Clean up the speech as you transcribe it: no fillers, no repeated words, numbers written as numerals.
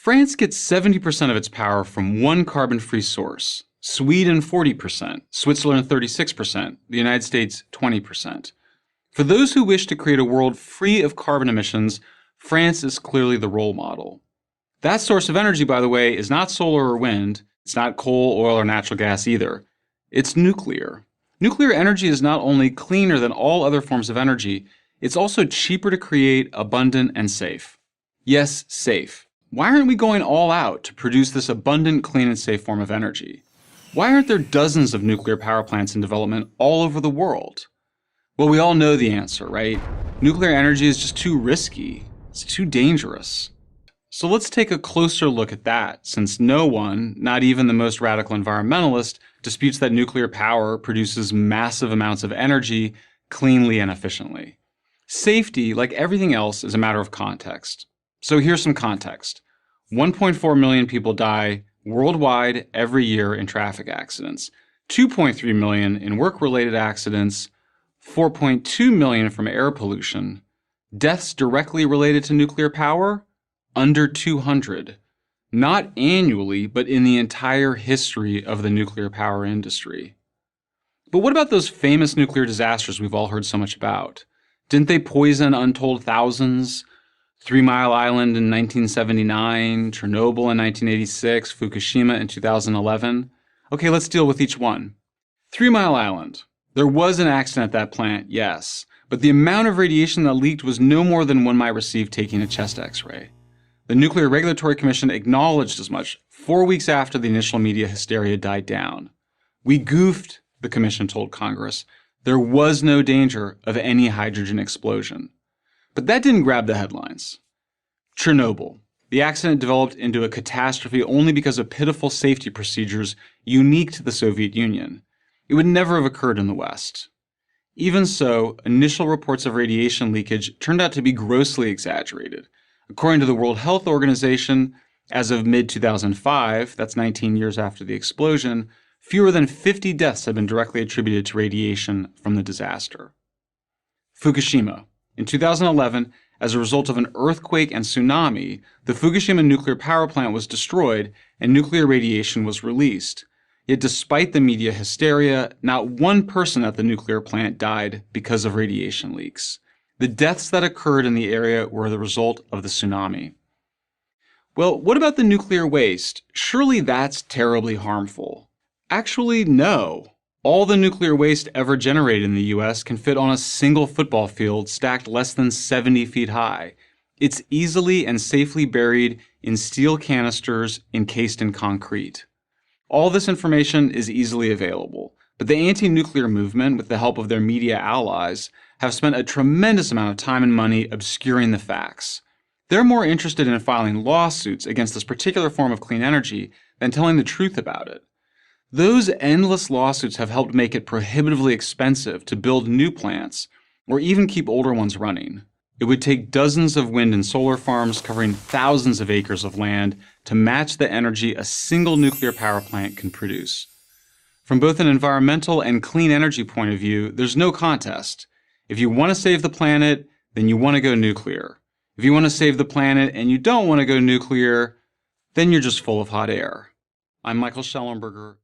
France gets 70% of its power from one carbon-free source. Sweden 40%, Switzerland 36%, the United States 20%. For those who wish to create a world free of carbon emissions, France is clearly the role model. That source of energy, by the way, is not solar or wind. It's not coal, oil, or natural gas either. It's nuclear. Nuclear energy is not only cleaner than all other forms of energy, it's also cheaper to create, abundant, and safe. Yes, safe. Why aren't we going all out to produce this abundant, clean, and safe form of energy? Why aren't there dozens of nuclear power plants in development all over the world? Well, we all know the answer, right? Nuclear energy is just too risky. It's too dangerous. So let's take a closer look at that, since no one, not even the most radical environmentalist, disputes that nuclear power produces massive amounts of energy cleanly and efficiently. Safety, like everything else, is a matter of context. So here's some context. 1.4 million people die worldwide every year in traffic accidents, 2.3 million in work-related accidents, 4.2 million from air pollution. Deaths directly related to nuclear power? Under 200. Not annually, but in the entire history of the nuclear power industry. But what about those famous nuclear disasters we've all heard so much about? Didn't they poison untold thousands? 3 Mile Island in 1979, Chernobyl in 1986, Fukushima in 2011. Okay, let's deal with each one. 3 Mile Island. There was an accident at that plant, yes, but the amount of radiation that leaked was no more than one might receive taking a chest X-ray. The Nuclear Regulatory Commission acknowledged as much 4 weeks after the initial media hysteria died down. We goofed, the commission told Congress. There was no danger of any hydrogen explosion. But that didn't grab the headlines. Chernobyl. The accident developed into a catastrophe only because of pitiful safety procedures unique to the Soviet Union. It would never have occurred in the West. Even so, initial reports of radiation leakage turned out to be grossly exaggerated. According to the World Health Organization, as of mid-2005, that's 19 years after the explosion, fewer than 50 deaths have been directly attributed to radiation from the disaster. Fukushima. In 2011, as a result of an earthquake and tsunami, the Fukushima nuclear power plant was destroyed and nuclear radiation was released. Yet despite the media hysteria, not one person at the nuclear plant died because of radiation leaks. The deaths that occurred in the area were the result of the tsunami. Well, what about the nuclear waste? Surely that's terribly harmful. Actually, no. All the nuclear waste ever generated in the US can fit on a single football field stacked less than 70 feet high. It's easily and safely buried in steel canisters encased in concrete. All this information is easily available, but the anti-nuclear movement, with the help of their media allies, have spent a tremendous amount of time and money obscuring the facts. They're more interested in filing lawsuits against this particular form of clean energy than telling the truth about it. Those endless lawsuits have helped make it prohibitively expensive to build new plants or even keep older ones running. It would take dozens of wind and solar farms covering thousands of acres of land to match the energy a single nuclear power plant can produce. From both an environmental and clean energy point of view, there's no contest. If you want to save the planet, then you want to go nuclear. If you want to save the planet and you don't want to go nuclear, then you're just full of hot air. I'm Michael Schellenberger.